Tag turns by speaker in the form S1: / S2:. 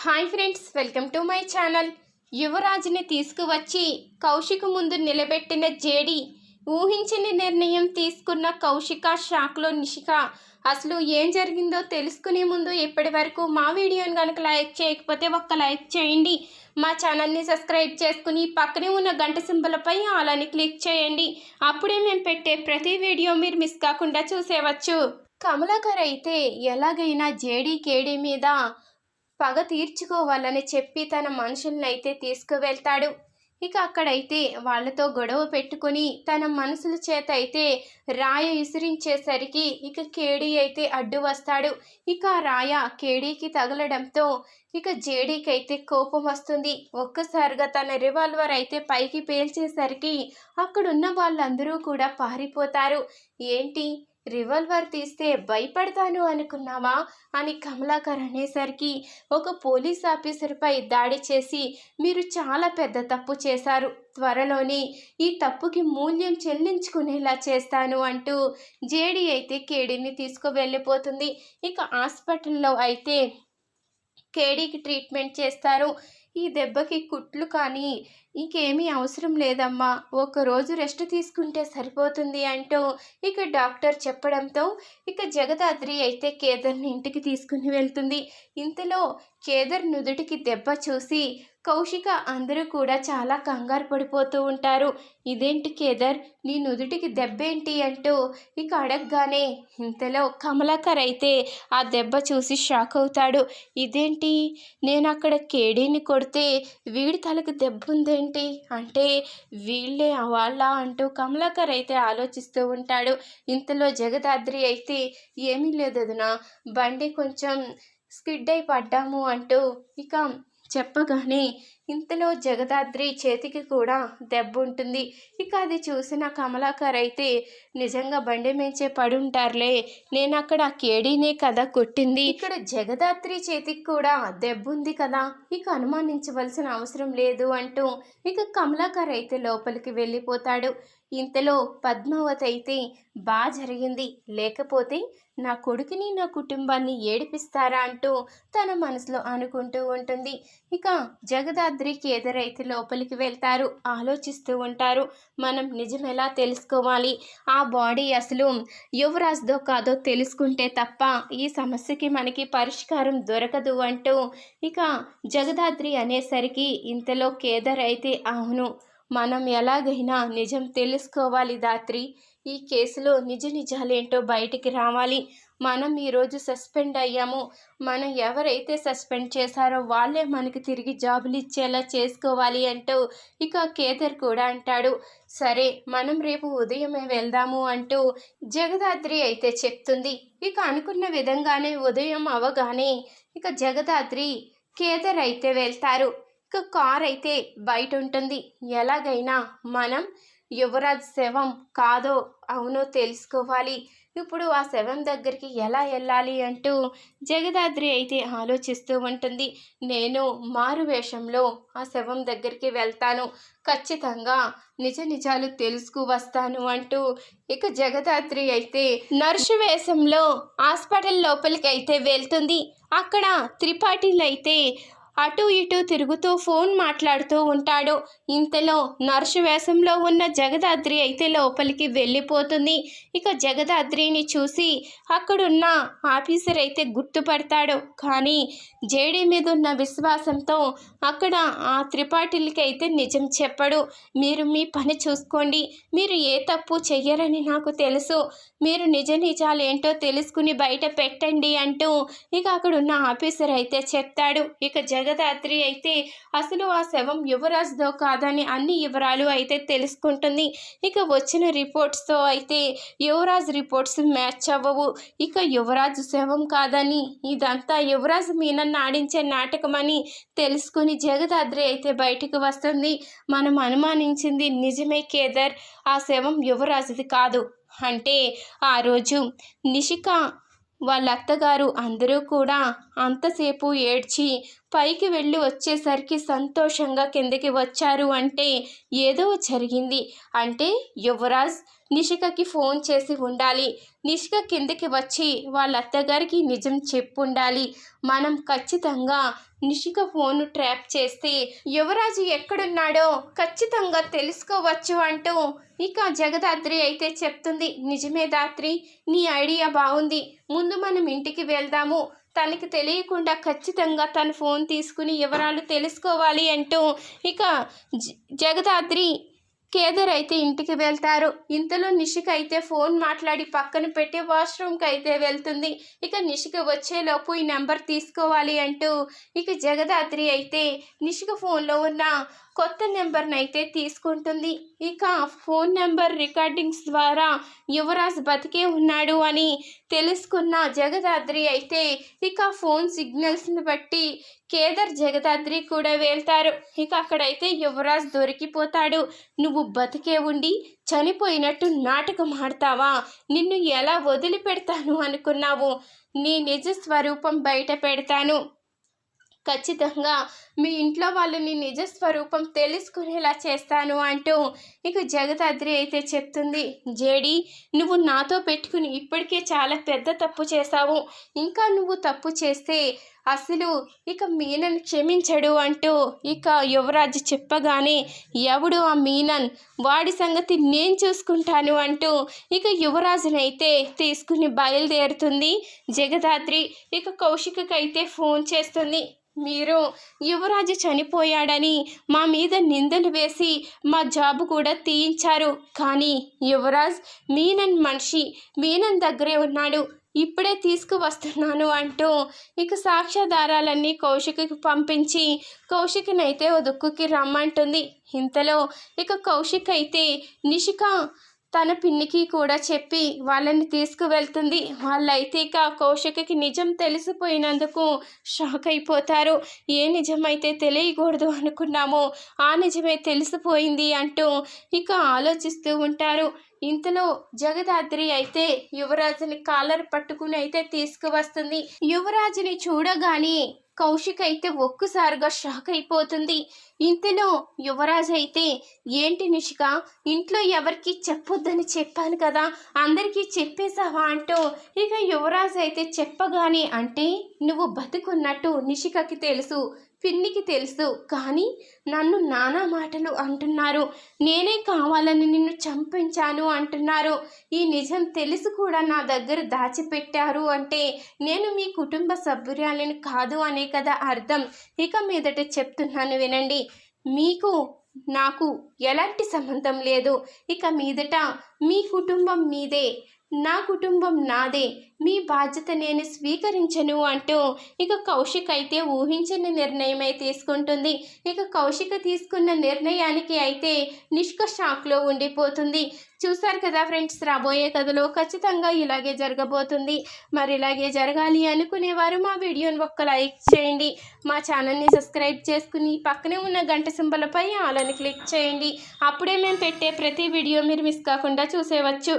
S1: Hi friends, welcome to my channel. యువరాజుని తీసుకువచ్చి కౌశిక్ ముందు నిలబెట్టిన జేడి. ఊహించని నిర్ణయం తీసుకున్న కౌశిక షాక్లో నిషిక. అసలు ఏం జరిగిందో తెలుసుకునే ముందు ఇప్పటి వరకు మా వీడియోని కనుక లైక్ చేయకపోతే ఒక్క లైక్ చేయండి. మా ఛానల్ని సబ్స్క్రైబ్ చేసుకుని పక్కనే ఉన్న గంట సింబలపై ఆల్ అని క్లిక్ చేయండి. అప్పుడే మేము పెట్టే ప్రతి వీడియో మీరు మిస్ కాకుండా చూసేవచ్చు. కమలాకర్ అయితే ఎలాగైనా జేడీ కేడీ మీద పగ తీర్చుకోవాలని చెప్పి తన మనుషుల్ని అయితే తీసుకువెళ్తాడు. ఇక అక్కడైతే వాళ్ళతో గొడవ పెట్టుకుని తన మనసుల చేత అయితే రాయ విసిరించేసరికి ఇక కేడీ అయితే అడ్డు వస్తాడు. ఇక రాయ కేడీకి తగలడంతో ఇక జేడీకి అయితే కోపం వస్తుంది. ఒక్కసారిగా తన రివాల్వర్ అయితే పైకి పేల్చేసరికి అక్కడున్న వాళ్ళందరూ కూడా పారిపోతారు. ఏంటి, రివాల్వర్ తీస్తే భయపడతాను అనుకున్నావా అని కమలాకర్ అనేసరికి ఒక పోలీస్ ఆఫీసర్పై దాడి చేసి మీరు చాలా పెద్ద తప్పు చేశారు, త్వరలోనే ఈ తప్పుకి మూల్యం చెల్లించుకునేలా చేస్తాను అంటూ జేడీ అయితే కేడీని తీసుకువెళ్ళిపోతుంది. ఇక హాస్పిటల్లో అయితే కేడీకి ట్రీట్మెంట్ చేస్తారు. ఈ దెబ్బకి కుట్లు కానీ ఇంకేమీ అవసరం లేదమ్మా, ఒకరోజు రెస్ట్ తీసుకుంటే సరిపోతుంది అంటూ ఇక డాక్టర్ చెప్పడంతో ఇక జగదాద్రి అయితే కేదర్ని ఇంటికి తీసుకుని వెళ్తుంది. ఇంతలో కేదర్ నుదుటికి దెబ్బ చూసి కౌశిక అందరూ కూడా చాలా కంగారు పడిపోతూ ఉంటారు. ఇదేంటి కేదర్, నీ నుదుటికి దెబ్బేంటి అంటూ ఇక అడగగానే ఇంతలో కమలాకర్ అయితే ఆ దెబ్బ చూసి షాక్ అవుతాడు. ఇదేంటి, నేను అక్కడ కేడీని కొడితే వీడి తలకు దెబ్బ ఉందేంటి అంటే వీళ్ళే వాళ్ళ అంటూ కమలాకర్ అయితే ఆలోచిస్తూ ఉంటాడు. ఇంతలో జగదాద్రి అయితే ఏమీ లేదదునా, బండి కొంచెం స్కిడ్ అయి పడ్డాము అంటూ ఇక చెప్పగానే ఇంతలో జగదాద్రి చేతికి కూడా దెబ్బ ఉంటుంది. ఇక అది చూసిన కమలాకర్ అయితే నిజంగా బండి మేంచే పడుంటారులే, నేను అక్కడ కేడీనే కదా కొట్టింది, ఇక్కడ జగదాద్రి చేతికి కూడా దెబ్బ ఉంది కదా, ఇక అనుమానించవలసిన అవసరం లేదు అంటూ ఇక కమలాకర్ అయితే లోపలికి వెళ్ళిపోతాడు. ఇంతలో పద్మావతి అయితే బాగా జరిగింది, లేకపోతే నా కొడుకుని నా కుటుంబాన్ని ఏడిపిస్తారా అంటూ తన మనసులో అనుకుంటూ ఉంటుంది. ఇక జగదాద్రికి ఎదురైతే లోపలికి వెళ్తారు, ఆలోచిస్తూ ఉంటారు. మనం నిజం ఎలా తెలుసుకోవాలి, ఆ బాడీ అసలు యువరాజ్దో కాదో తెలుసుకుంటే తప్ప ఈ సమస్యకి మనకి పరిష్కారం దొరకదు అంటూ ఇక జగదాద్రి అనేసరికి ఇంతలో కేదర్ అయితే అవును, మనం ఎలాగైనా నిజం తెలుసుకోవాలి దాత్రి, ఈ కేసులో నిజాలేంటో బయటికి రావాలి, మనం ఈరోజు సస్పెండ్ అయ్యాము, మనం ఎవరైతే సస్పెండ్ చేశారో వాళ్ళే మనకి తిరిగి జాబులు ఇచ్చేలా చేసుకోవాలి అంటూ ఇక కేదర్ కూడా అంటాడు. సరే, మనం రేపు ఉదయమే వెళ్దాము అంటూ జగదాద్రి అయితే చెప్తుంది. ఇక అనుకున్న విధంగానే ఉదయం అవగానే ఇక జగదాద్రి కేదర్ అయితే వెళ్తారు. ఇక కార్ అయితే బయట ఉంటుంది. ఎలాగైనా మనం యువరాజ్ శవం కాదో అవునో తెలుసుకోవాలి, ఇప్పుడు ఆ శవం దగ్గరికి ఎలా వెళ్ళాలి అంటూ జగదాద్రి అయితే ఆలోచిస్తూ ఉంటుంది. నేను మారు వేషంలో ఆ శవం దగ్గరికి వెళ్తాను, ఖచ్చితంగా నిజాలు తెలుసుకు వస్తాను అంటూ ఇక జగదాద్రి అయితే నర్సు వేషంలో హాస్పిటల్ లోపలికి అయితే వెళ్తుంది. అక్కడ త్రిపాఠిలు అయితే అటు ఇటు తిరుగుతూ ఫోన్ మాట్లాడుతూ ఉంటాడు. ఇంతలో నర్సు వేషంలో ఉన్న జగదాద్రి అయితే లోపలికి వెళ్ళిపోతుంది. ఇక జగదాద్రిని చూసి అక్కడున్న ఆఫీసర్ అయితే గుర్తుపడతాడు. కానీ జేడీ మీద ఉన్న విశ్వాసంతో అక్కడ ఆ త్రిపాఠిలకి అయితే నిజం చెప్పడు. మీరు మీ పని చూసుకోండి, మీరు ఏ తప్పు చెయ్యరని నాకు తెలుసు, మీరు నిజాలేంటో తెలుసుకుని బయట పెట్టండి అంటూ ఇక అక్కడున్న ఆఫీసర్ అయితే చెప్తాడు. ఇక జగదాద్రి అయితే అసలు ఆ శవం యువరాజ్దో కాదని అన్ని వివరాలు అయితే తెలుసుకుంటుంది. ఇక వచ్చిన రిపోర్ట్స్తో అయితే యువరాజ్ రిపోర్ట్స్ మ్యాచ్ అవ్వవు. ఇక యువరాజు శవం కాదని, ఇదంతా యువరాజు మీనన్న ఆడించే నాటకమని తెలుసుకుని జగదాద్రి అయితే బయటికి వస్తుంది. మనం అనుమానించింది నిజమే కేదర్, ఆ శవం యువరాజుది కాదు అంటే ఆ రోజు నిషిక వాళ్ళ అత్తగారు అందరూ కూడా అంతసేపు ఏడ్చి పైకి వెళ్ళి వచ్చేసరికి సంతోషంగా కిందకి వచ్చారు అంటే ఏదో జరిగింది. అంటే యువరాజ్ నిషికకి ఫోన్ చేసి ఉండాలి. నిషిక కిందకి వచ్చి వాళ్ళ అత్తగారికి నిజం చెప్పుండాలి. మనం ఖచ్చితంగా నిషిక ఫోను ట్రాప్ చేస్తే యువరాజు ఎక్కడున్నాడో ఖచ్చితంగా తెలుసుకోవచ్చు అంటూ ఇక జగదాత్రి అయితే చెప్తుంది. నిజమే దాత్రి, నీ ఐడియా బాగుంది. ముందు మనం ఇంటికి వెళ్దాము. తనకి తెలియకుండా ఖచ్చితంగా తన ఫోన్ తీసుకుని వివరాలు తెలుసుకోవాలి అంటూ ఇక జగదాత్రి కేదార్ అయితే ఇంటికి వెళ్తారు. ఇంతలో నిషిక అయితే ఫోన్ మాట్లాడి పక్కన పెట్టి వాష్రూమ్కి అయితే వెళ్తుంది. ఇక నిషిక వచ్చేలోపు ఈ నెంబర్ తీసుకోవాలి అంటూ ఇక జగదాత్రి అయితే నిషిక ఫోన్లో ఉన్న కొత్త నెంబర్ని అయితే తీసుకుంటుంది. ఇక ఫోన్ నెంబర్ రికార్డింగ్స్ ద్వారా యువరాజ్ బతికే ఉన్నాడు అని తెలుసుకున్న జగదాత్రి అయితే ఇక ఫోన్ సిగ్నల్స్ని బట్టి కేదార్ జగదాత్రి కూడా వెళ్తారు. ఇక అక్కడైతే యువరాజ్ దొరికిపోతాడు. నువ్వు బతికే ఉండి చనిపోయినట్టు నాటకం ఆడతావా? నిన్ను ఎలా వదిలిపెడతాను అనుకున్నావు? నీ నిజ స్వరూపం బయట పెడతాను. ఖచ్చితంగా మీ ఇంట్లో వాళ్ళని నిజస్వరూపం తెలుసుకునేలా చేస్తాను అంటూ ఇక జగదాత్రి అయితే చెప్తుంది. జేడి, నువ్వు నాతో పెట్టుకుని ఇప్పటికే చాలా పెద్ద తప్పు చేశావు. ఇంకా నువ్వు తప్పు చేస్తే అసలు ఇక మీనన్ క్షమించడు అంటూ ఇక యువరాజు చెప్పగానే ఎవడు ఆ మీనన్, వాడి సంగతి నేను చూసుకుంటాను అంటూ ఇక యువరాజునైతే తీసుకుని బయలుదేరుతుంది జగదాత్రి. ఇక కౌశికకైతే ఫోన్ చేస్తుంది. మీరు యువరాజు చనిపోయాడని మా మీద నిందలు వేసి మా జాబ్ కూడా తీయించారు. కానీ యువరాజ్ మీనన్ మనిషి, మీనన్ దగ్గరే ఉన్నాడు. ఇప్పుడే తీసుకువస్తున్నాను అంటూ ఇక సాక్ష్యాధారాలన్నీ కౌశికకి పంపించి కౌశికనైతే ఓ దుక్కుకి రమ్మంటుంది. ఇంతలో ఇక కౌశిక్ అయితే నిషిక తన పిన్నికి కూడా చెప్పి వాళ్ళని తీసుకువెళ్తుంది. వాళ్ళైతే ఇక కౌశికకి నిజం తెలిసిపోయినందుకు షాక్ అయిపోతారు. ఏ నిజమైతే తెలియకూడదు అనుకున్నామో ఆ నిజమే తెలిసిపోయింది అంటూ ఇక ఆలోచిస్తూ ఉంటారు. ఇంతలో జగదాత్రి అయితే యువరాజుని కాలర్ పట్టుకుని అయితే తీసుకువస్తుంది. యువరాజుని చూడగానే కౌశిక్ అయితే ఒక్కసారిగా షాక్ అయిపోతుంది. ఇంతలో యువరాజు అయితే ఏంటి నిషిక, ఇంట్లో ఎవరికి చెప్పొద్దని చెప్పాను కదా, అందరికీ చెప్పేశావా అంటూ ఇక యువరాజు అయితే చెప్పగానే అంటే నువ్వు బతుకున్నట్టు నిషికకి తెలుసు, పిన్నికి తెలుసు, కానీ నన్ను నానా మాటలు అంటున్నారు. నేనే కావాలని నిన్ను చంపించాను అంటున్నారు. ఈ నిజం తెలిసి కూడా నా దగ్గర దాచిపెట్టారు అంటే నేను మీ కుటుంబ సభ్యురాలిని కాదు అనే కదా అర్థం. ఇక మీదట చెప్తున్నాను వినండి, మీకు నాకు ఎలాంటి సంబంధం లేదు. ఇక మీదట మీ కుటుంబం మీదే, నా కుటుంబం నాదే. మీ బాధ్యత నేను స్వీకరించను అంటూ ఇక కౌశిక్ అయితే ఊహించిన నిర్ణయమే తీసుకుంటుంది. ఇక కౌశిక్ తీసుకున్న నిర్ణయానికి అయితే నిష్క షాక్లో ఉండిపోతుంది. చూసారు కదా ఫ్రెండ్స్, రాబోయే కథలో ఖచ్చితంగా ఇలాగే జరగబోతుంది. మరి ఇలాగే జరగాలి అనుకునేవారు మా వీడియోని ఒక్క లైక్ చేయండి. మా ఛానల్ని సబ్స్క్రైబ్ చేసుకుని పక్కనే ఉన్న గంట సింబలపై ఆల్ అని క్లిక్ చేయండి. అప్పుడే మేము పెట్టే ప్రతి వీడియో మీరు మిస్ కాకుండా చూసేవచ్చు.